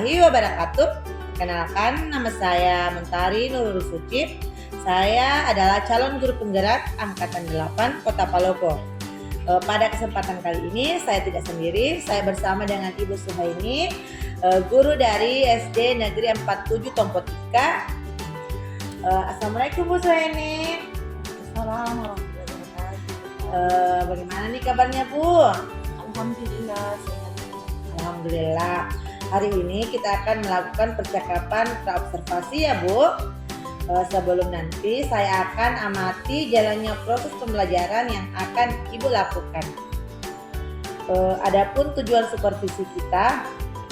warahmatullahi wabarakatuh. Kenalkan, nama saya Mentari Nurul Sucip. Saya adalah calon guru penggerak Angkatan 8 Kota Palopo. Pada kesempatan kali ini saya tidak sendiri, saya bersama dengan Ibu Suhaini, guru dari SD Negeri 47 Tompotika. Assalamualaikum Bu Suhaini. Assalamualaikum. Bagaimana nih kabarnya Bu? Alhamdulillah sehat. Alhamdulillah. Hari ini kita akan melakukan percakapan praobservasi ya Bu. Sebelum nanti saya akan amati jalannya proses pembelajaran yang akan Ibu lakukan. Adapun tujuan supervisi kita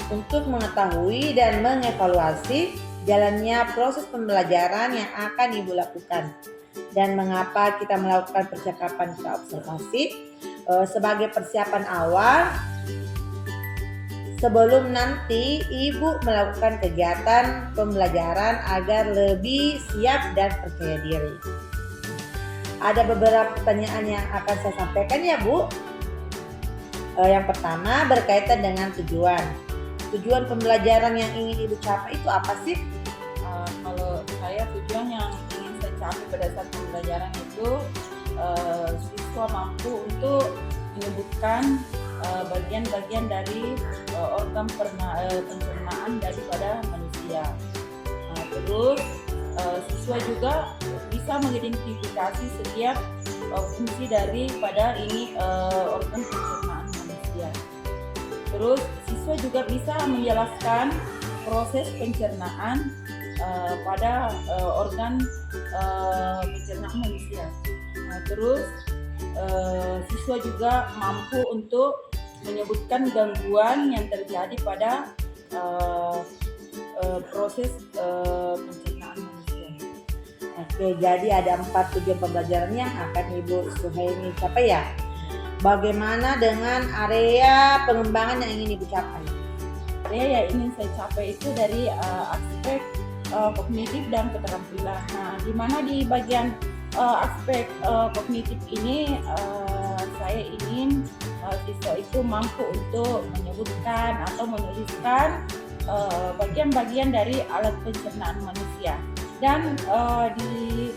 untuk mengetahui dan mengevaluasi jalannya proses pembelajaran yang akan Ibu lakukan. Dan mengapa kita melakukan percakapan praobservasi sebagai persiapan awal sebelum nanti Ibu melakukan kegiatan pembelajaran agar lebih siap dan percaya diri. Ada beberapa pertanyaan yang akan saya sampaikan ya Bu. Yang pertama berkaitan dengan tujuan. Tujuan pembelajaran yang ingin Ibu capai itu apa sih? Kalau saya tujuan yang ingin saya capai pada saat pembelajaran itu siswa mampu untuk menyebutkan bagian-bagian dari organ pencernaan daripada manusia. Terus siswa juga bisa mengidentifikasi setiap fungsi daripada ini organ pencernaan manusia. Terus siswa juga bisa menjelaskan proses pencernaan pada organ pencernaan manusia. Terus siswa juga mampu untuk menyebutkan gangguan yang terjadi pada proses pencernaan manusia. Oke, jadi ada 4 tujuan pembelajaran yang akan Ibu Suhaini capai ya. Bagaimana dengan area pengembangan yang ingin Ibu capai? Area yang ingin saya capai itu dari aspek kognitif dan keterampilan. Nah, di mana di bagian aspek kognitif ini saya ingin siswa itu mampu untuk menyebutkan atau menuliskan bagian-bagian dari alat pencernaan manusia. Dan di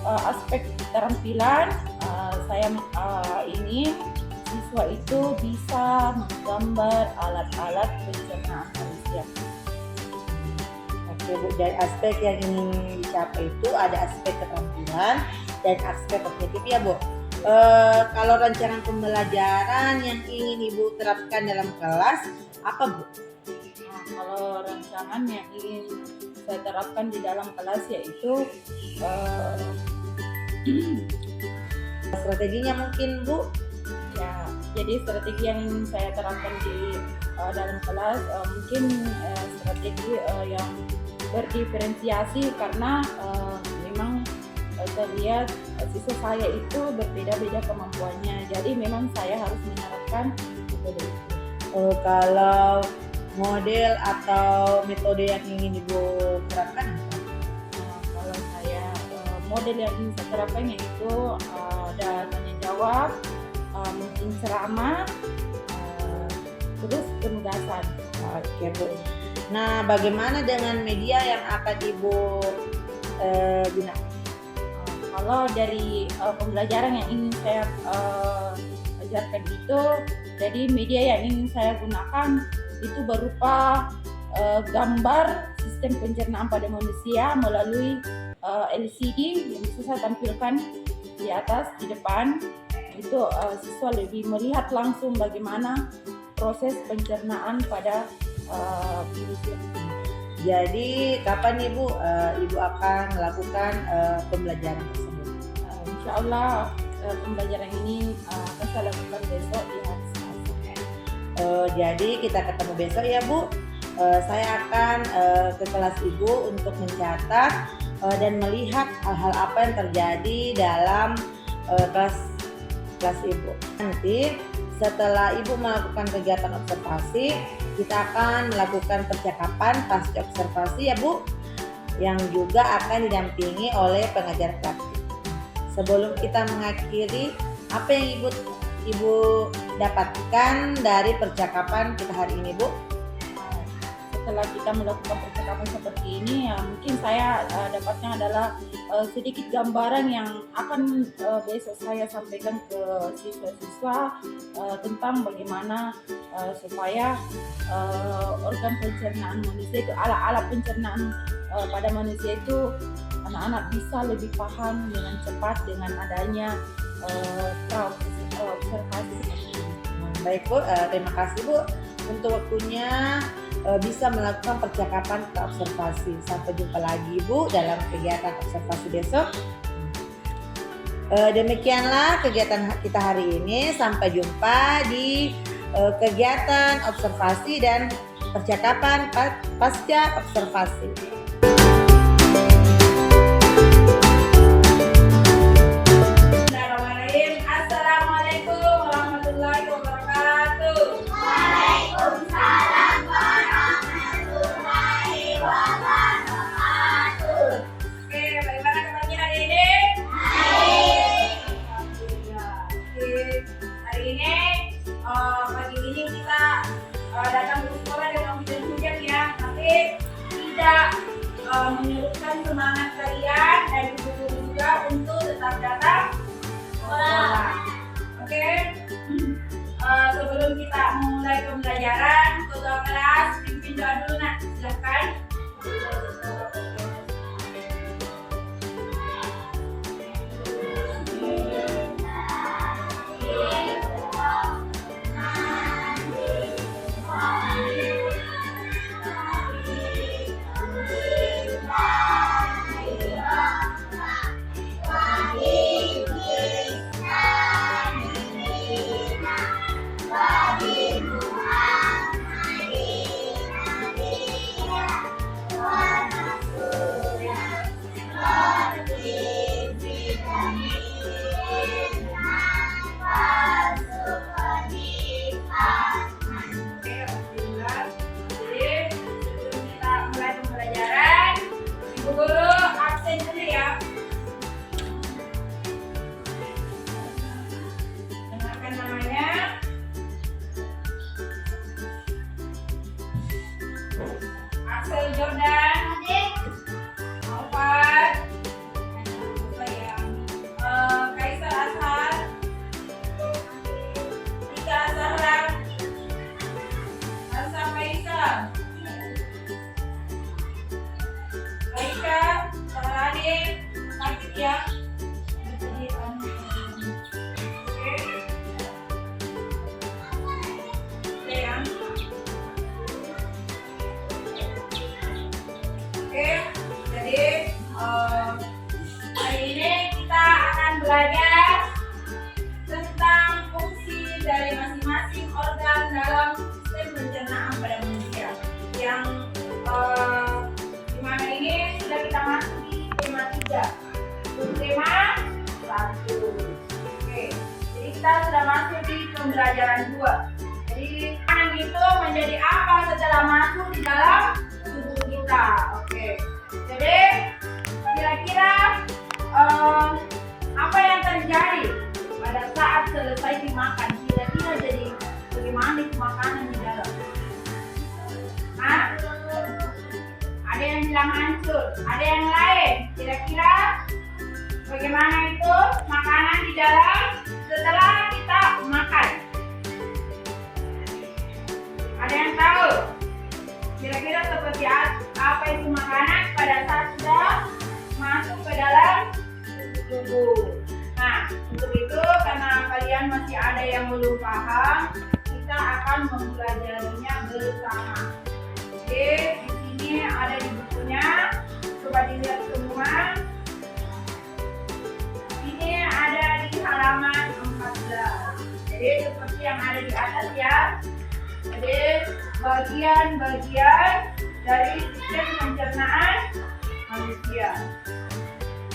aspek keterampilan saya ingin siswa itu bisa menggambar alat-alat pencernaan manusia. Oke Bu, dari aspek yang ingin dicapai itu ada aspek keterampilan dan aspek kognitif ya Bu. Kalau rancangan pembelajaran yang ingin Ibu terapkan dalam kelas apa Bu? Kalau rancangan yang ingin saya terapkan di dalam kelas yaitu strateginya mungkin Bu? Ya, jadi strategi yang ingin saya terapkan di dalam kelas mungkin strategi yang berdiferensiasi karena memang terlihat siswa saya itu berbeda-beda kemampuannya, jadi memang saya harus menerapkan metode itu. Kalau model atau metode yang ingin Ibu terapkan apa? Kalau saya model yang ingin saya terapkan yaitu ada tanya jawab, mungkin ceramah, terus penugasan. Oke Bu. Nah, bagaimana dengan media yang akan Ibu gunakan? Kalau dari pembelajaran yang ingin saya ajarkan itu, jadi media yang ingin saya gunakan itu berupa gambar sistem pencernaan pada manusia melalui LCD yang bisa saya tampilkan di atas, di depan. Itu siswa lebih melihat langsung bagaimana proses pencernaan pada manusia. Jadi kapan Ibu akan melakukan pembelajaran tersebut? Insya Allah pembelajaran ini akan saya lakukan besok di hari Selasa. Jadi kita ketemu besok ya Bu. Saya akan ke kelas Ibu untuk mencatat dan melihat hal-hal apa yang terjadi dalam kelas Ibu. Nanti setelah Ibu melakukan kegiatan observasi, kita akan melakukan percakapan pasca observasi ya Bu, yang juga akan didampingi oleh pengajar praktik. Sebelum kita mengakhiri, apa yang Ibu dapatkan dari percakapan kita hari ini Bu? setelah kita melakukan percakapan seperti ini, ya mungkin saya dapatnya adalah sedikit gambaran yang akan besok saya sampaikan ke siswa-siswa tentang bagaimana supaya organ pencernaan manusia itu, alat-alat pencernaan pada manusia itu, anak-anak bisa lebih paham dengan cepat dengan adanya observasi seperti ini. Baik Bu, terima kasih Bu untuk waktunya bisa melakukan percakapan observasi. Sampai jumpa lagi Bu dalam kegiatan observasi besok. Demikianlah kegiatan kita hari ini. Sampai jumpa di kegiatan observasi dan percakapan pasca observasi. Assalamualaikum warahmatullahi wabarakatuh. Waalaikumsalam warahmatullahi wabarakatuh. Oke, bagaimana kabarnya hari ini? Alhamdulillah. Oke, hari ini pagi ini kita datang ke sekolah dengan hujan-hujan ya, tapi tidak menyurutkan semangat kalian dan guru juga untuk tetap datang sekolah. Oke. Sebelum kita mulai pembelajaran, ketua kelas pimpin doa dulu nak, silakan. Belajar tentang fungsi dari masing-masing organ dalam sistem pencernaan pada manusia. Yang dimana ini sudah kita masuk di tema 3. Tema 1. Oke, jadi kita sudah masuk di pembelajaran 2. Jadi makanan itu menjadi apa setelah masuk di dalam tubuh kita. Oke, jadi kira-kira apa yang terjadi pada saat selesai dimakan? Kira-kira jadi bagaimana itu makanan di dalam? Hah? Ada yang bilang hancur, ada yang lain. Kira-kira bagaimana itu makanan di dalam setelah kita makan? Ada yang tahu? Kira-kira seperti apa itu makanan pada saat sudah masuk ke dalam tubuh. Nah, untuk itu karena kalian masih ada yang belum paham, kita akan mempelajarinya bersama. Oke, di sini ada di bukunya. Coba dilihat semua. Ini ada di halaman 14. Jadi seperti yang ada di atas ya. Jadi bagian-bagian dari sistem pencernaan manusia.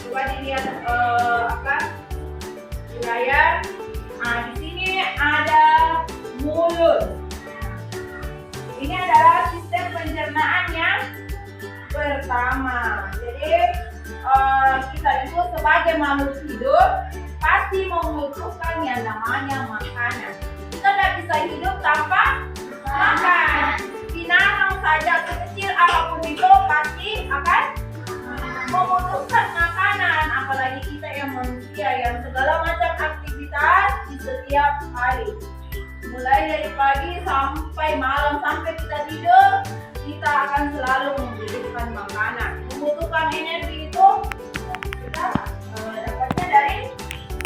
Coba dilihat di layar. Nah, di sini ada mulut. Ini adalah sistem pencernaan yang pertama. Jadi kita itu sebagai makhluk hidup pasti membutuhkan yang namanya makanan. Kita tidak bisa hidup tanpa makan. Tidak binatang saja kecil apapun itu pasti akan membutuhkan makanan, apalagi kita yang manusia yang segala macam aktivitas di setiap hari, mulai dari pagi sampai malam sampai kita tidur, kita akan selalu membutuhkan makanan, membutuhkan energi itu kita dapatnya dari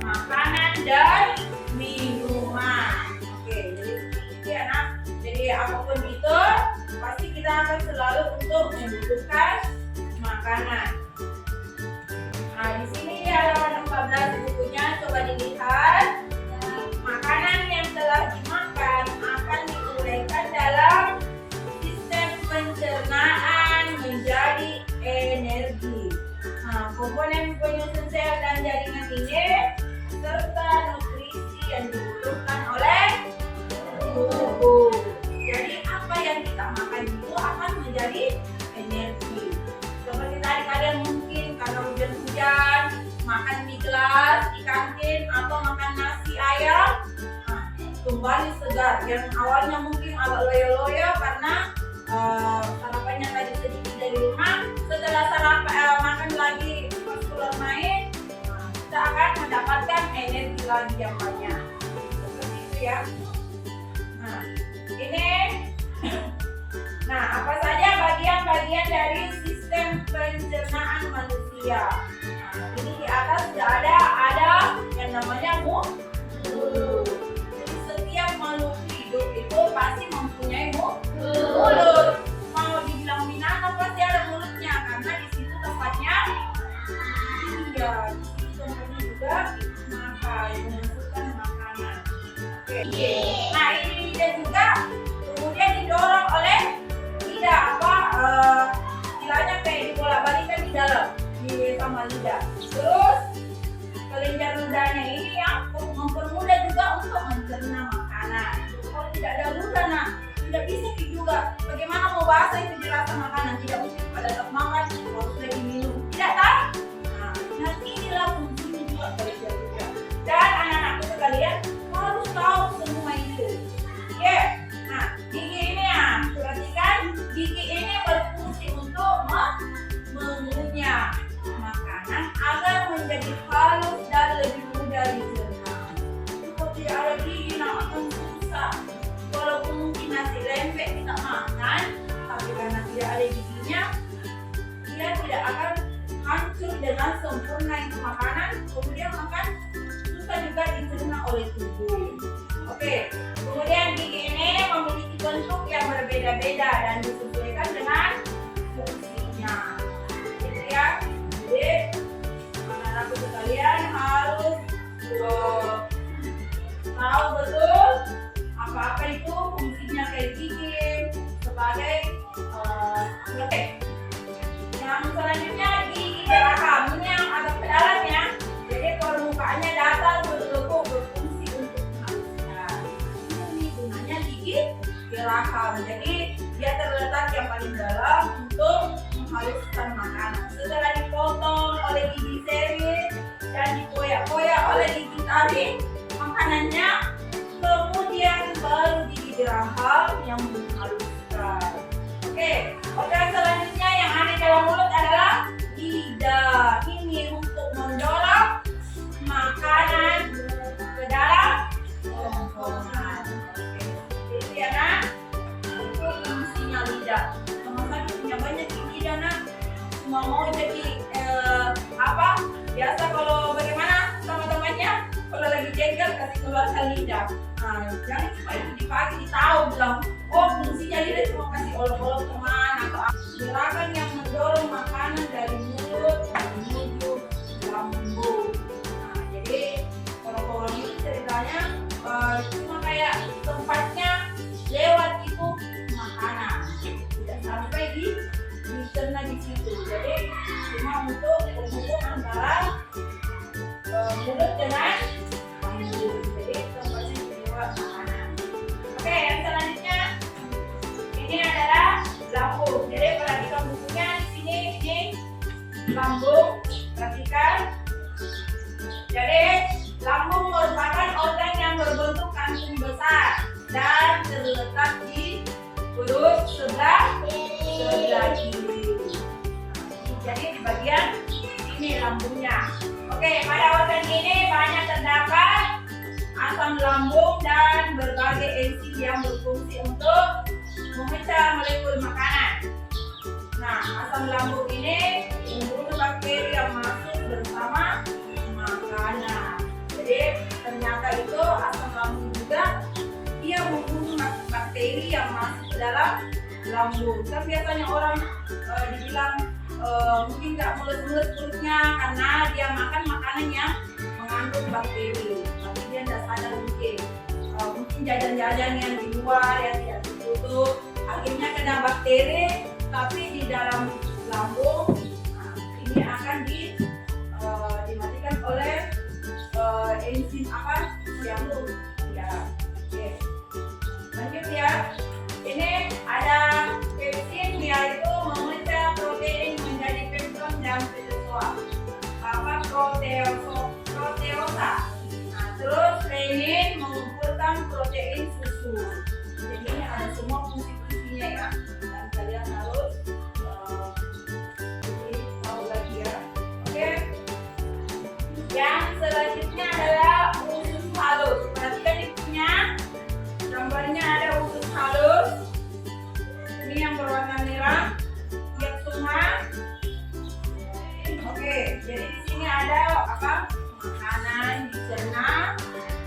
makanan dan minuman. Oke, jadi seperti itu ya nak. Jadi apapun itu pasti kita akan selalu untuk membutuhkan makanan. Nah, di sini di halaman 14 bukunya coba dilihat. Makanan yang telah dimakan akan diuraikan dalam sistem pencernaan menjadi energi. Nah, komponen penyusun sel dan jaringan ini serta nutrisi yang dibutuhkan oleh tubuh. Jadi apa yang kita makan itu akan menjadi energi. Seperti tadi kalian mungkin karena hujan-hujan makan mie gelas di kantin atau makan nasi ayam, kembali segar. Yang awalnya mungkin agak loyo-loyo karena sarapannya tadi sedikit dari rumah, setelah makan lagi pas keluar main, kita akan mendapatkan energi lagi yang banyak. Seperti itu ya. Nah, apa saja bagian-bagian dari sistem pencernaan manusia? Nah, ini di atas sudah ada yang namanya mulut. Jadi setiap makhluk hidup itu pasti mempunyai mulut. Mau dibilang binatang pasti ada mulutnya karena di situ tempatnya. Iya, di situ tempatnya juga makan, menyusukan makanan. Oke. Nah, ini dia juga kemudian didorong oleh lidah istilahnya kayak dibolak-balikan di dalam sama lidah. Terus kelenjar ludahnya ini yang mempermudah juga untuk mencerna makanan. Kalau tidak ada ludah, nah tidak bisa juga. Bagaimana mau bahasa itu jelaskan makanan? Tidak mungkin pada saat makan harus lagi minum. Tidak kan? Nah, nanti inilah fungsinya juga kelenjar ludah. Dan anak-anakku sekalian harus tahu semua itu. Oke. Nah, gigi ini ya, perhatikan gigi ini berfungsi untuk mengunyah makanan agar menjadi halus dan lebih mudah dicerna. Kalau tidak ada gigi, nah akan susah. Walaupun mungkin nasi lembek kita makan, tapi karena tidak ada giginya, dia tidak akan hancur dengan sempurna itu makanan. Kemudian makan susah juga dicerna oleh tubuh. Oke, kemudian gigi ini memiliki bentuk yang berbeda-beda dan disesuaikan dengan fungsinya. Gitu ya. Jadi anak-anakku sekalian harus tahu betul apa-apa itu fungsinya kayak gigi sebagai oke. Yang selanjutnya gigi geraham, ini yang agak ke dalam ya. Jadi permukaannya datar berlekuk berfungsi untuk menghaluskan. Ini gunanya gigi geraham. Jadi dia terletak yang paling dalam untuk menghaluskan makanan. Setelah dipotong oleh gigi seri dan dipoyak-poyak oleh gigi taring makanannya, kemudian baru gigi geraham yang menghaluskan. Oke, organ selanjutnya yang ada dalam mulut adalah lidah. Ini untuk mendorong makanan ke dalam kerongkongan. Jadi ya nak, itu fungsinya lidah. Teman-teman punya banyak gigi dan nak, cuma mau jadi biasa kalau bagaimana sama temannya kalau lagi jengkel kasih keluarkan lidah. Nah, jangan cuma itu dipake tahu bilang, oh fungsinya lidah cuma kasih olok-olok teman atau gerakan yang mendorong makanan dari mulut menuju lambung. Nah, jadi kerongkongan ini ceritanya cuma kayak tempatnya lewat itu makanan, tidak sampai dicerna di situ. Jadi cuma untuk penghubung antara mulut dengan lambung. Jadi tempatnya lewat makanan. Oke, yang selanjutnya ini adalah lambung. Jadi perhatikan bukunya di sini ini lambung. Perhatikan. Jadi lambung merupakan organ yang berbentuk kantung besar dan terletak di perut sebelah kiri. Jadi di bagian ini lambungnya. Oke, pada organ ini banyak terdapat asam lambung dan berbagai enzim yang berfungsi untuk memecah molekul makanan. Nah, asam lambung ini membunuh bakteri yang masuk bersama makanan. Jadi ternyata itu asam lambung juga dia membunuh bakteri yang masuk ke dalam lambung. Kan biasanya orang dibilang mungkin nggak mules-mules perutnya karena dia makan makanan yang mengandung bakteri. Tapi dia tidak sadar mungkin jajan-jajan yang di luar yang tidak tertutup akhirnya kena bakteri, tapi di dalam lambung ini akan dimatikan oleh enzim apa yang ya. Oke. Lanjut ya. Ini ada pepsin yaitu memecah protein menjadi pepton dan peptozoa. Proteosa. Nah, terus renin mengumpulkan protein susu. Jadi ini ada semua fungsi-fungsinya ya. Dan kalian harus tahu lagi ya. Oke. Yang selanjutnya adalah usus halus. Perhatikan di punya gambarnya ada usus halus. Ini yang berwarna merah. Lihat semua. Oke, jadi di sini ada apa? Makanan dicerna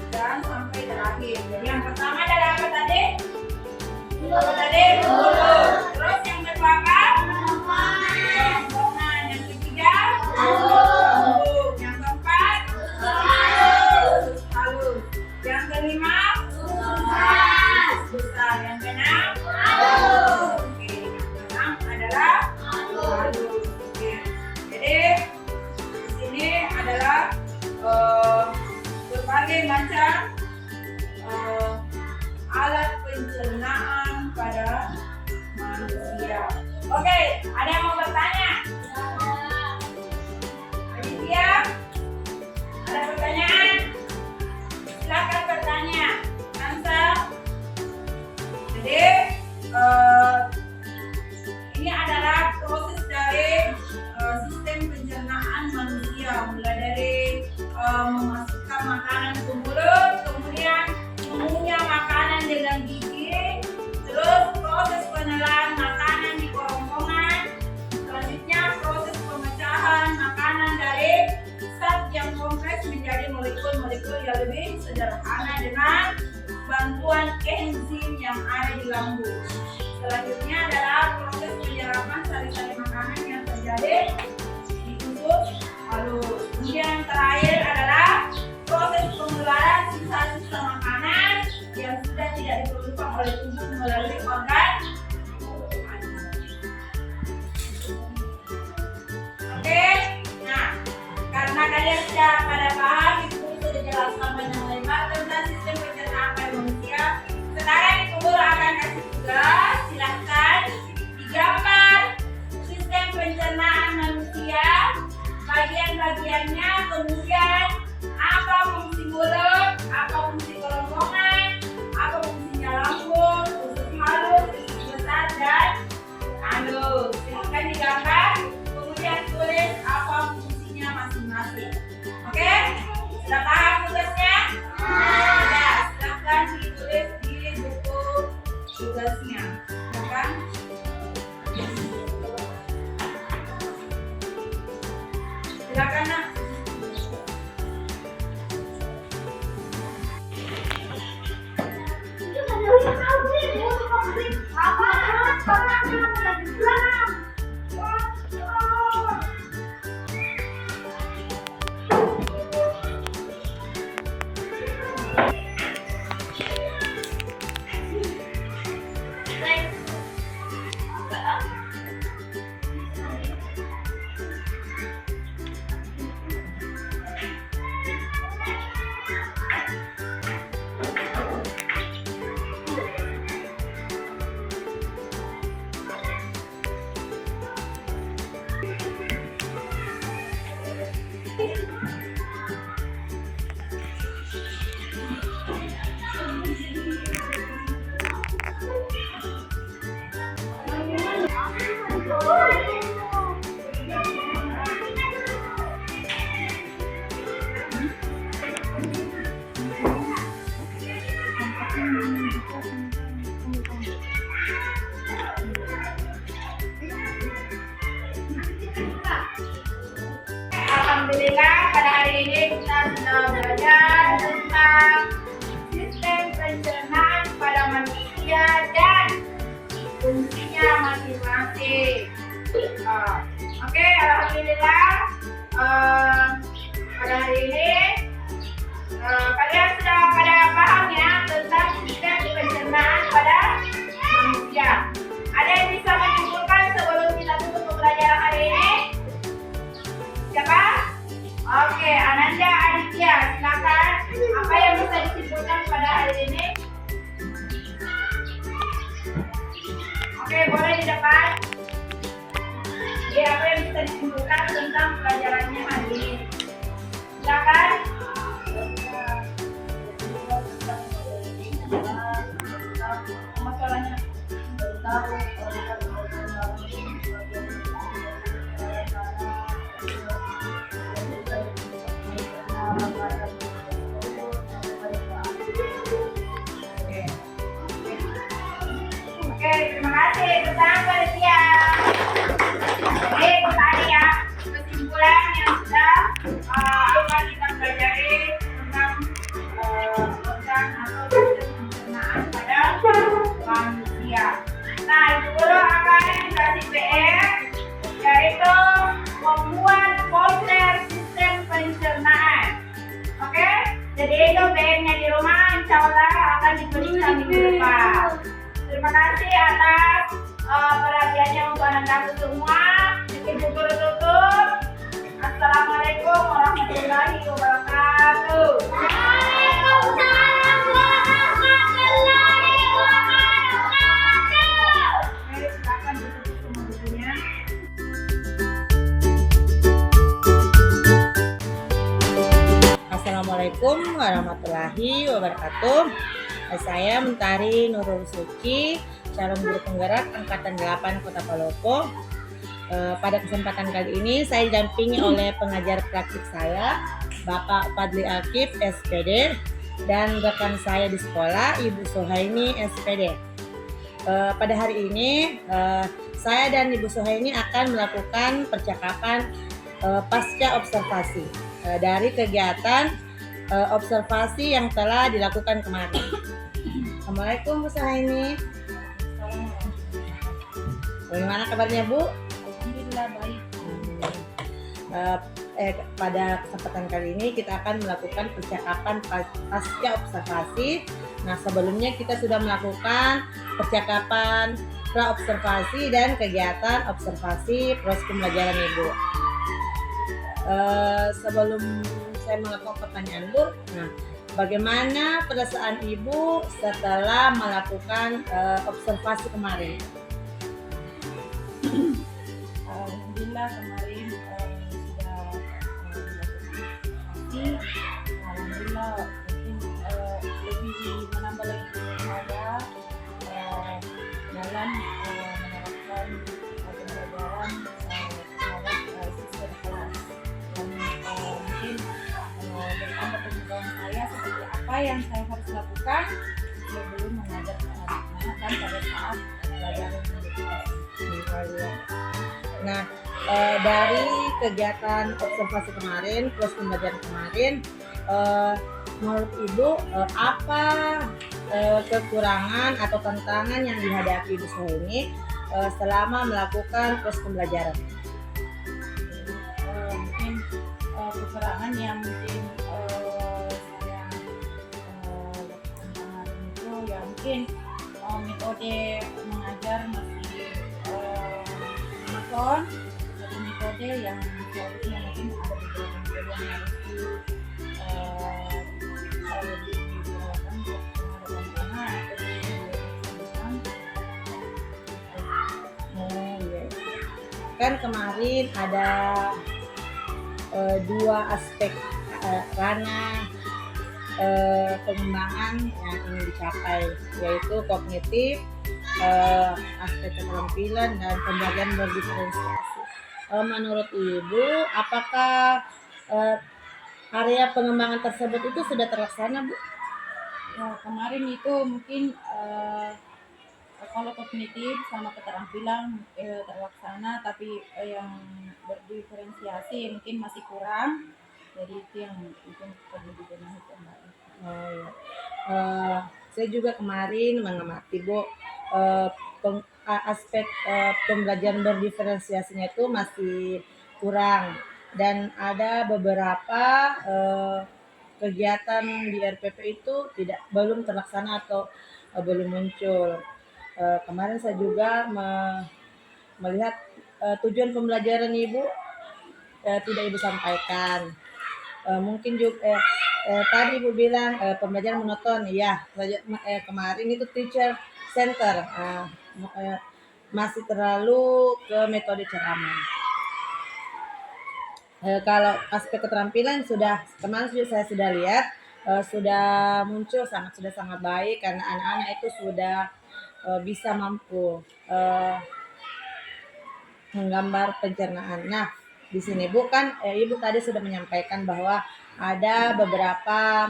dan sampai terakhir. Jadi yang pertama adalah apa tadi? Apa tadi? Mulut. Terus yang kedua apa? Kerongkongan. Yang ketiga? Lambung. Yang keempat? Usus halus. Yang kelima? Besar. Yang keenam? Oke, yang keenam adalah halus. Oke. Jadi di sini adalah berbagai macam alat pencernaan pada manusia. Oke, ada yang mau bertanya? Aditya, ada pertanyaan? Silakan bertanya. Nansa. Jadi ini adalah proses dari sistem pencernaan manusia, mulai dari memasukkan makanan ke mulut, kemudian mengunyah makanan dengan gigi, terus proses penelan makanan di kerongkongan, selanjutnya proses pemecahan makanan dari zat yang kompleks menjadi molekul-molekul yang lebih sederhana dengan bantuan enzim yang ada di lambung. Selanjutnya adalah proses penyerapan sari-sari makanan yang terjadi di usus halus. Kemudian yang terakhir adalah proses pengeluaran sisa-sisa makanan yang sudah tidak diperlukan oleh tubuh melalui organ. Oke, nah karena kalian sudah pada paham, itu sudah dijelaskan banyak lebar tentang sistem pencernaan pada manusia. Sekarang Ibu akan kasih tugas, silahkan digambar sistem pencernaan manusia, bagian-bagiannya, kemudian apa fungsi mulut, apa fungsi kerongkongan, apa fungsinya lambung, usus halus, usus besar dan halus. Silahkan digambar, kemudian tulis apa fungsinya masing-masing. Oke? Sudah paham tugasnya? Ya, silahkan ditulis di buku tugasnya. Silakan. Silakan nak. Alhamdulillah pada hari ini kita sudah belajar tentang sistem pencernaan pada manusia dan fungsinya masing-masing. Oke, alhamdulillah pada hari ini kalian sudah pada paham ya tentang sistem pencernaan pada manusia. Ada yang bisa menyimpulkan sebelum kita tutup pembelajaran hari ini? Siapa? Oke, Ananda Aditya, silakan. Apa yang bisa disimpulkan pada hari ini? Oke, boleh di depan. Apa yang bisa disimpulkan tentang pelajarannya hari ini? Silakan. Masalahnya Oke, terima kasih. Bersama Aditya. Oke, tadi ya kesimpulan yang sudah akan kita pelajari tentang organ atau sistem pencernaan pada manusia. Nah, Ibu Guru akan kasih PR yaitu membuat poster sistem pencernaan. Oke, jadi itu PR-nya di rumah insya Allah akan diberikan minggu depan. Terima kasih atas perhatiannya untuk Anda semua. Ibu Guru tutup. Assalamualaikum warahmatullahi wabarakatuh. Waalaikumsalam warahmatullahi wabarakatuh. Mari silakan ditutup semua bukunya. Assalamualaikum warahmatullahi wabarakatuh. Saya Mentari Nurul Suci, calon guru penggerak angkatan 8 Kota Palopo. Pada kesempatan kali ini saya didampingi oleh pengajar praktik saya, Bapak Fadli Akif SPD, dan rekan saya di sekolah, Ibu Suhaini SPD. Pada hari ini saya dan Ibu Suhaini akan melakukan percakapan pasca observasi dari kegiatan observasi yang telah dilakukan kemarin. Assalamualaikum Bu Suhaini. Bagaimana kabarnya Bu? Alhamdulillah baik. Pada kesempatan kali ini kita akan melakukan percakapan pasca observasi. Nah, sebelumnya kita sudah melakukan percakapan pra observasi dan kegiatan observasi proses pembelajaran Ibu. Sebelum saya melakukan pertanyaan Bu, nah, bagaimana perasaan Ibu setelah melakukan observasi kemarin? Alhamdulillah kemarin sudah dilakukan. Alhamdulillah mungkin lebih menambah lagi saya dalam menerapkan pembelajaran terhadap sistem kelas dan mungkin bertambah pengetahuan saya seperti apa yang saya harus lakukan sebelum mengajar anak-anak dan pada saat pelajaran Nah, dari kegiatan observasi kemarin, plus pembelajaran kemarin, menurut Ibu apa kekurangan atau tantangan yang dihadapi Ibu Suhaini selama melakukan proses pembelajaran? Mungkin kekurangan yang mungkin saya lakukan kemarin itu ya mungkin metode mengajar masih monoton, satu metode yang seharusnya mungkin ada beberapa metode yang harus lebih digunakan untuk penghadapan anak atau Kan kemarin ada dua aspek ranah pengembangan yang ingin dicapai, yaitu kognitif, aspek keterampilan, dan pembelajaran berdiferensiasi. Menurut Ibu, apakah area pengembangan tersebut itu sudah terlaksana, Bu? ya, kemarin itu mungkin Kalau kognitif sama keterampilan terlaksana, tapi yang berdiferensiasi mungkin masih kurang. Jadi itu yang mungkin perlu dibenahi kembali. Oh ya. Eh, saya juga kemarin mengamati Bu, eh, aspek pembelajaran berdiferensiasinya itu masih kurang dan ada beberapa eh, kegiatan di RPP itu belum terlaksana atau belum muncul. Kemarin saya juga melihat tujuan pembelajaran Ibu tidak Ibu sampaikan. Mungkin juga tadi Ibu bilang pembelajaran monoton, ya. Kemarin itu teacher center, masih terlalu ke metode ceramah. Kalau aspek keterampilan kemarin saya sudah lihat sudah muncul sudah sangat baik karena anak-anak itu sudah bisa mampu menggambar pencernaan. Nah, di sini Bu kan Ibu tadi sudah menyampaikan bahwa ada beberapa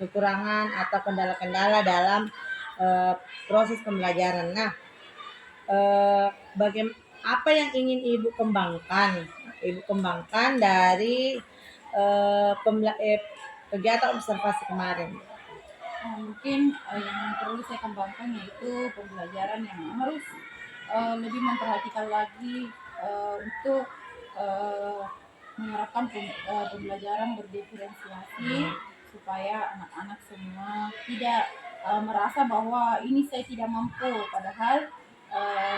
kekurangan atau kendala-kendala dalam proses pembelajaran. Nah, apa yang ingin Ibu kembangkan? Ibu kembangkan dari kegiatan observasi kemarin. Mungkin yang perlu saya kembangkan yaitu pembelajaran yang harus lebih memperhatikan lagi untuk menerapkan pembelajaran berdiferensiasi supaya anak-anak semua tidak merasa bahwa ini saya tidak mampu, padahal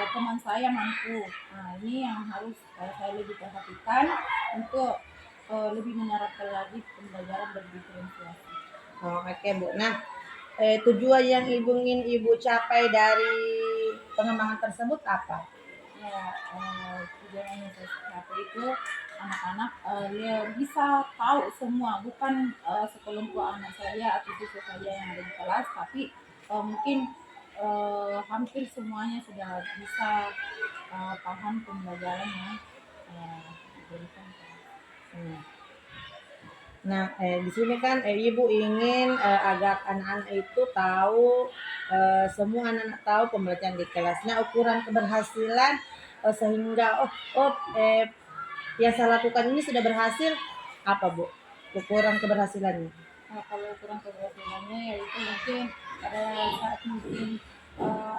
teman saya mampu. Nah, ini yang harus saya lebih perhatikan untuk lebih menerapkan lagi pembelajaran berdiferensiasi. Oh, oke Bu. Nah, tujuan yang ingin Ibu capai dari pengembangan tersebut apa? Ya, tujuan yang saya capai itu anak-anak dia bisa tahu semua, bukan sekelompok anak saya atau siswa saja yang ada di kelas, tapi mungkin hampir semuanya sudah bisa paham pembelajaran yang diberikan. Hmm. Nah, di sini kan Ibu ingin agar anak-anak itu tahu, semua anak-anak tahu pembelajaran di kelas. Nah, ukuran keberhasilan sehingga yang saya lakukan ini sudah berhasil, apa Bu? Ukuran keberhasilannya? Nah, kalau ukuran keberhasilannya yaitu mungkin pada saat mungkin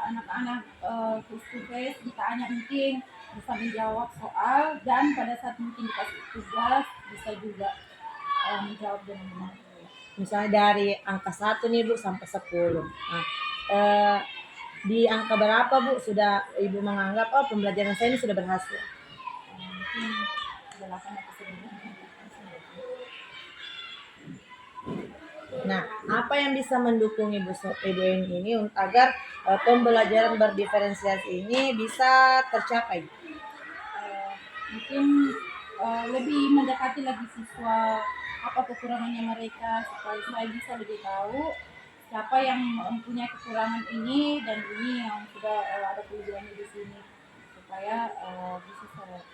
anak-anak face to face ditanya mungkin bisa menjawab soal, dan pada saat mungkin dikasih tugas bisa juga menjawab dengan benar. Misalnya dari angka 1 nih Bu sampai 10. Nah, di angka berapa Bu sudah Ibu menganggap pembelajaran saya ini sudah berhasil? Mungkin 8 atau 9. Nah, apa yang bisa mendukung Ibu ini agar pembelajaran berdiferensiasi ini bisa tercapai? Mungkin lebih mendekati lagi siswa, apa kekurangannya mereka, supaya saya bisa lebih tahu siapa yang mempunyai kekurangan ini dan ini yang sudah ada kelebihannya di sini, supaya bisa saya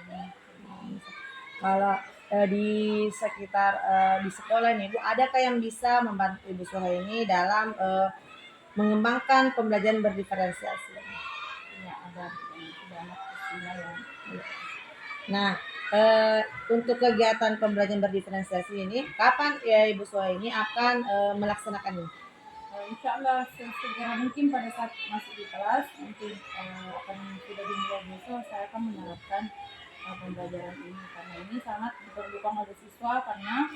ini. Kalau di sekitar di sekolah ini Bu, adakah yang bisa membantu Ibu Suha ini dalam mengembangkan pembelajaran berdiferensiasi? Ya, ada anak kecilnya yang. Nah, untuk kegiatan pembelajaran berdiferensiasi ini, kapan ya Ibu Suha ini akan melaksanakannya? Insya Allah segera mungkin pada saat masih di kelas, mungkin akan sudah dimulai besok, saya akan menerapkan pembelajaran ini, karena ini sangat diperlukan oleh siswa, karena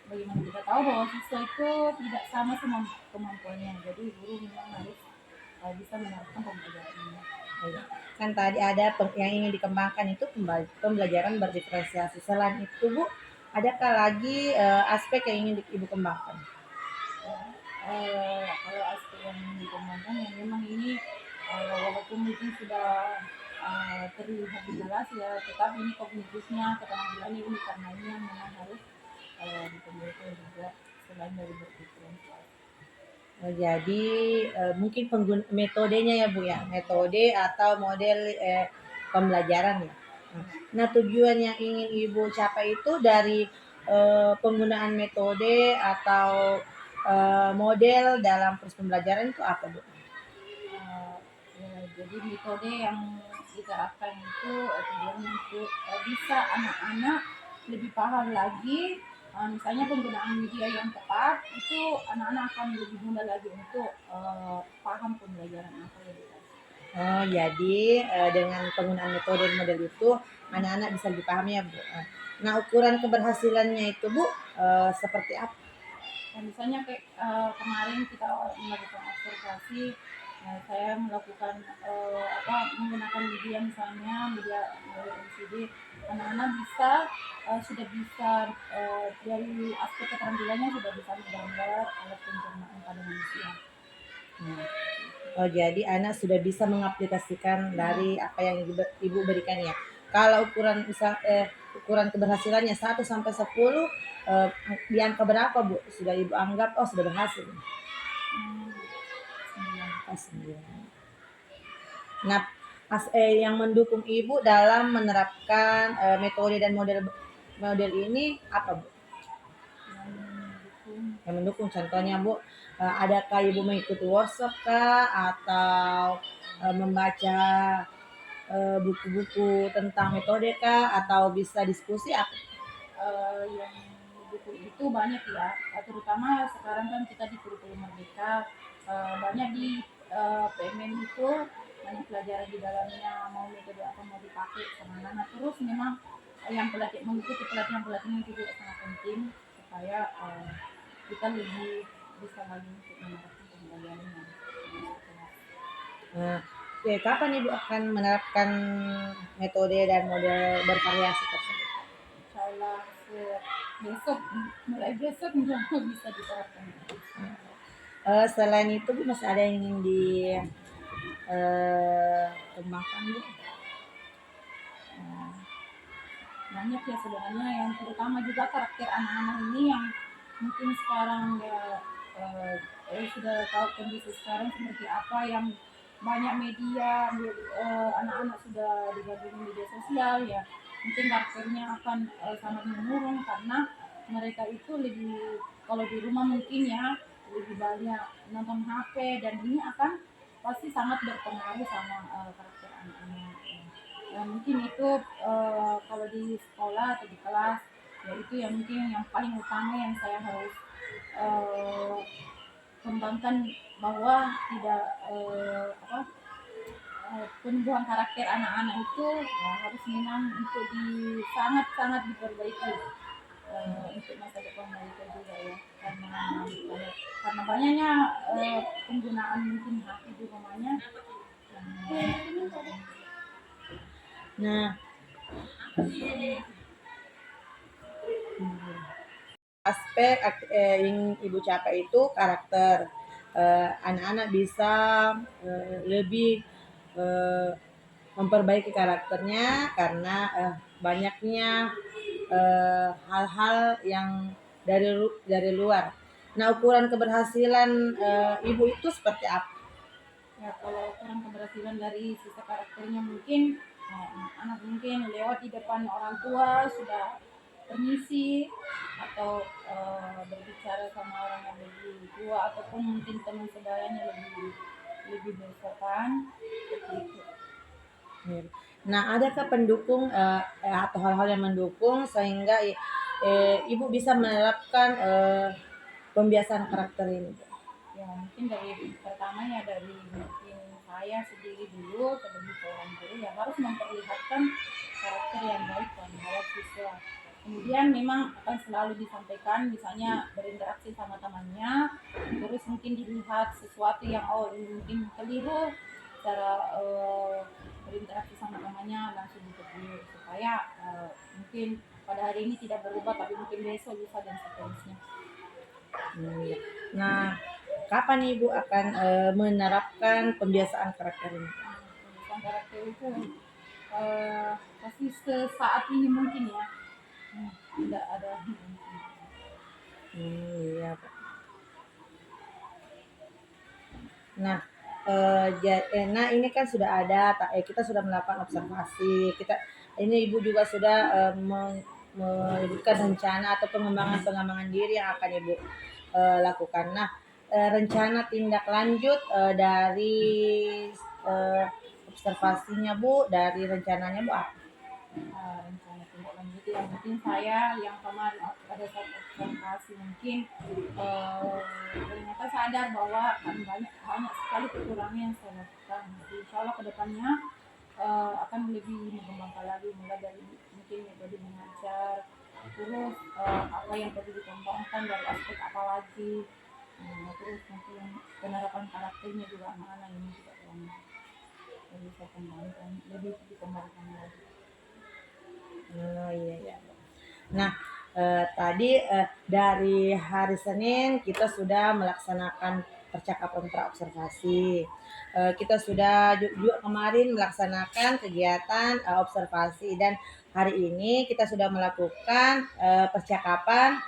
bagaimana kita tahu bahwa siswa itu tidak sama semua kemampuannya, jadi guru memang harus bisa menerapkan pembelajaran ini. Kan tadi ada yang ingin dikembangkan itu pembelajaran berdiferensiasi. Selain itu Bu, adakah lagi aspek yang ingin Ibu kembangkan? Kalau aspek yang dikembangkan yang memang ini walaupun mungkin sudah terlihat di kelas ya, tetap ini kognitifnya, keterampilannya ini, karena ini yang memang harus dikembangkan juga selain dari berdiferensiasi. Jadi mungkin metodenya ya Bu ya, metode atau model pembelajaran ya. Nah, tujuan yang ingin Ibu capai itu dari penggunaan metode atau model dalam proses pembelajaran itu apa Bu? Jadi metode yang diterapkan itu tujuannya untuk bisa anak-anak lebih paham lagi. Misalnya penggunaan media yang tepat itu anak-anak akan lebih mudah lagi untuk paham pembelajaran apa yang dikasih. Oh, jadi dengan penggunaan metode model itu anak-anak bisa lebih paham ya Bu. Nah, ukuran keberhasilannya itu Bu seperti apa? Nah, misalnya kayak kemarin kita melakukan observasi, saya melakukan menggunakan media misalnya media LCD, anak-anak sudah bisa dari aspek keterampilannya sudah bisa menggambar alat pencernaan pada manusia. Nah, oh, jadi anak sudah bisa mengaplikasikan dari apa yang Ibu berikan ya. Kalau ukuran keberhasilannya 1 sampai 10 di angka berapa Bu? Sudah Ibu anggap oh sudah berhasil. Oh, 9. Nah, yang mendukung Ibu dalam menerapkan metode dan model ini apa Bu? Yang mendukung contohnya Bu, adakah Ibu mengikuti workshop kah atau membaca buku-buku tentang metode kah atau bisa diskusi apa? Yang buku itu banyak ya, terutama sekarang kan kita di kurikulum merdeka, banyak di PMN itu banyak pelajaran di dalamnya, mau metode apa mau dipakai sama anak. Terus memang yang mengikuti pelatihan juga sangat penting supaya kita lebih bisa lagi untuk menerapkan pembelajaran yang Nah, kapan Ibu akan menerapkan metode dan model bervariasi tersebut? insyaallah mulai besok insyaallah bisa diterapkan. Selain itu Bu masih ada yang ingin dikembangkan Bu? Banyak ya sebenarnya, yang terutama juga karakter anak-anak ini yang mungkin sekarang ya sudah tahu kondisi sekarang seperti apa, yang banyak media anak-anak sudah digabung media sosial ya, mungkin karakternya akan sangat menurun karena mereka itu lebih, kalau di rumah mungkin ya lebih banyak nonton HP, dan ini akan pasti sangat berpengaruh sama karakter anak-anak. Ya, mungkin itu kalau di sekolah atau di kelas ya itu yang mungkin yang paling utama yang saya harus kembangkan, bahwa tidak penumbuhan karakter anak-anak itu ya harus memang untuk sangat-sangat diperbaiki untuk masa depan mereka juga ya, karena banyaknya penggunaan mungkin HP di rumahnya. Nah, aspek yang Ibu capai itu karakter. Anak-anak bisa lebih memperbaiki karakternya karena banyaknya hal-hal yang dari luar. Nah, ukuran keberhasilan Ibu itu seperti apa? Ya, kalau ukuran keberhasilan dari sisi karakternya mungkin anak mungkin lewat di depan orang tua sudah permisi atau berbicara sama orang yang lebih tua ataupun mungkin teman saudaranya lebih bersopan seperti itu. Nah, adakah pendukung atau hal-hal yang mendukung sehingga Ibu bisa menerapkan pembiasaan karakter ini? Ya, mungkin dari pertamanya dari mungkin saya sendiri dulu sebagai seorang guru ya harus memperlihatkan karakter yang baik terhadap siswa. Kemudian memang akan selalu disampaikan, misalnya berinteraksi sama temannya, terus mungkin dilihat sesuatu yang ini mungkin keliru, cara berinteraksi sama temannya langsung ditegur supaya mungkin pada hari ini tidak berubah tapi mungkin besok bisa dan seterusnya. Nah, kapan Ibu akan menerapkan pembiasaan karakter ini? Pembiasaan karakter itu pasti sesaat ini mungkin ya. Tidak ada. Iya, Pak. Nah, nah ini kan sudah ada, kita sudah melakukan observasi. Ini Ibu juga sudah menyebutkan rencana atau pengembangan diri yang akan Ibu lakukan. Nah, rencana tindak lanjut dari observasinya Bu, dari rencananya Bu apa? Rencana tindak lanjut yang mungkin saya yang kemarin pada saat observasi mungkin ternyata sadar bahwa kan banyak banyak sekali kekurangan yang saya lakukan. Jadi insya Allah kedepannya akan lebih mengembangkan lagi, mulai dari mungkin metode mengajar, terus apa yang perlu dikembangkan dari aspek apa lagi. Terus mungkin penerapan karakternya juga anak-anak ini juga yang bisa kembangkan, lebih dikembangkan lagi. Oh iya ya. Nah, tadi dari hari Senin kita sudah melaksanakan percakapan praobservasi. Kita sudah juga kemarin melaksanakan kegiatan observasi dan hari ini kita sudah melakukan percakapan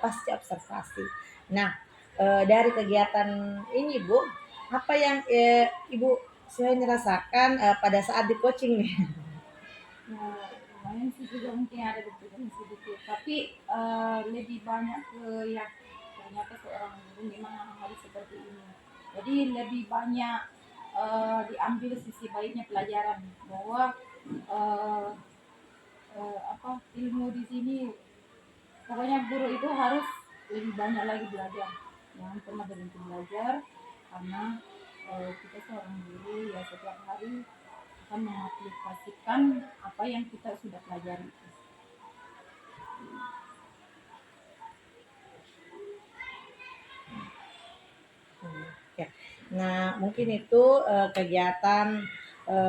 pasca observasi. Nah, dari kegiatan ini Bu, apa yang Ibu selain rasakan pada saat di coaching nih? Nah, lumayan sih juga mungkin ada perbedaan sedikit, tapi lebih banyak ke ya ternyata seorang guru memang harus seperti ini. Jadi lebih banyak diambil sisi baiknya pelajaran bahwa eh, apa ilmu di sini pokoknya guru itu harus lebih banyak lagi belajar, jangan pernah berhenti belajar karena kita seorang guru ya setiap hari akan mengaplikasikan apa yang kita sudah pelajari. Ya. Nah, mungkin itu kegiatan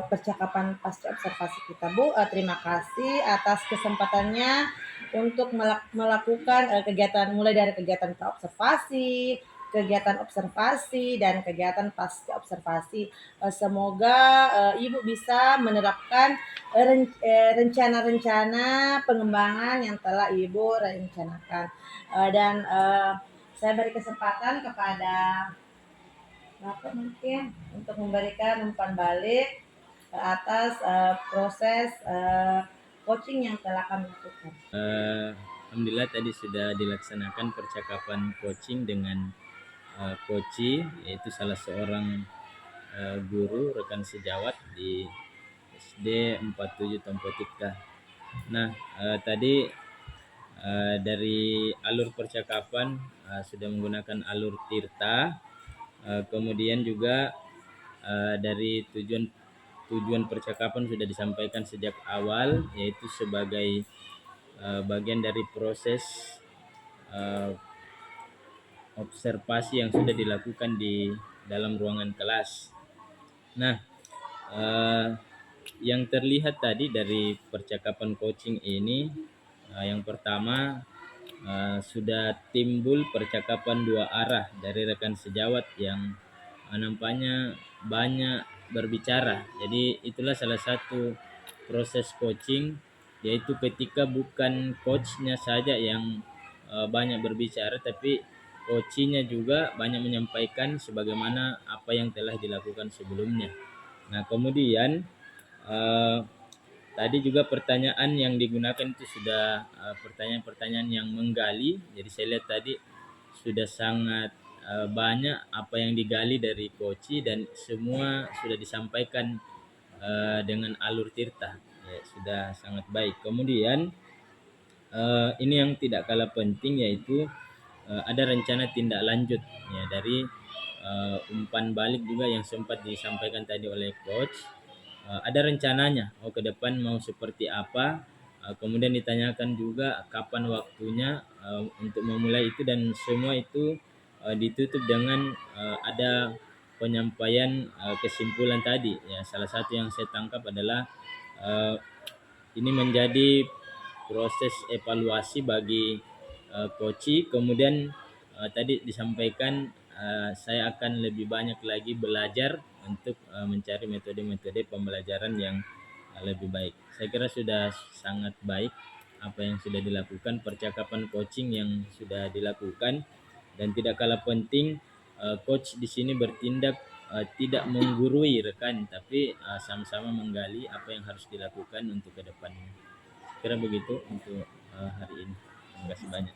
percakapan pasca observasi kita, Bu. Terima kasih atas kesempatannya untuk melakukan kegiatan mulai dari kegiatan praobservasi, kegiatan observasi dan kegiatan pasca observasi. Semoga Ibu bisa menerapkan rencana-rencana pengembangan yang telah Ibu rencanakan. Dan saya beri kesempatan kepada Bapak mungkin untuk memberikan umpan balik ke atas proses coaching yang telah kami lakukan. Alhamdulillah tadi sudah dilaksanakan percakapan coaching dengan Koci, yaitu salah seorang guru rekan sejawat di SD 47 Tompotika. Nah, tadi dari alur percakapan sudah menggunakan alur Tirta. Kemudian juga dari tujuan percakapan sudah disampaikan sejak awal, yaitu sebagai bagian dari proses observasi yang sudah dilakukan di dalam ruangan kelas. Nah, yang terlihat tadi dari percakapan coaching ini, yang pertama sudah timbul percakapan dua arah dari rekan sejawat yang nampaknya banyak berbicara. Jadi itulah salah satu proses coaching, yaitu ketika bukan coachnya saja yang banyak berbicara, tapi coachnya juga banyak menyampaikan sebagaimana apa yang telah dilakukan sebelumnya. Nah, kemudian tadi juga pertanyaan yang digunakan itu sudah pertanyaan-pertanyaan yang menggali. Jadi saya lihat tadi sudah sangat banyak apa yang digali dari Koci dan semua sudah disampaikan dengan alur Tirta. Ya, sudah sangat baik. Kemudian ini yang tidak kalah penting, yaitu ada rencana tindak lanjut ya dari umpan balik juga yang sempat disampaikan tadi oleh coach. Ada rencananya ke depan mau seperti apa, kemudian ditanyakan juga kapan waktunya untuk memulai itu, dan semua itu ditutup dengan ada penyampaian kesimpulan tadi ya. Salah satu yang saya tangkap adalah ini menjadi proses evaluasi bagi coach. Kemudian tadi disampaikan saya akan lebih banyak lagi belajar untuk mencari metode-metode pembelajaran yang lebih baik. Saya kira sudah sangat baik apa yang sudah dilakukan, percakapan coaching yang sudah dilakukan, dan tidak kalah penting coach di sini bertindak tidak menggurui rekan, tapi sama-sama menggali apa yang harus dilakukan untuk ke depannya. Kira begitu untuk hari ini. Terima kasih banyak.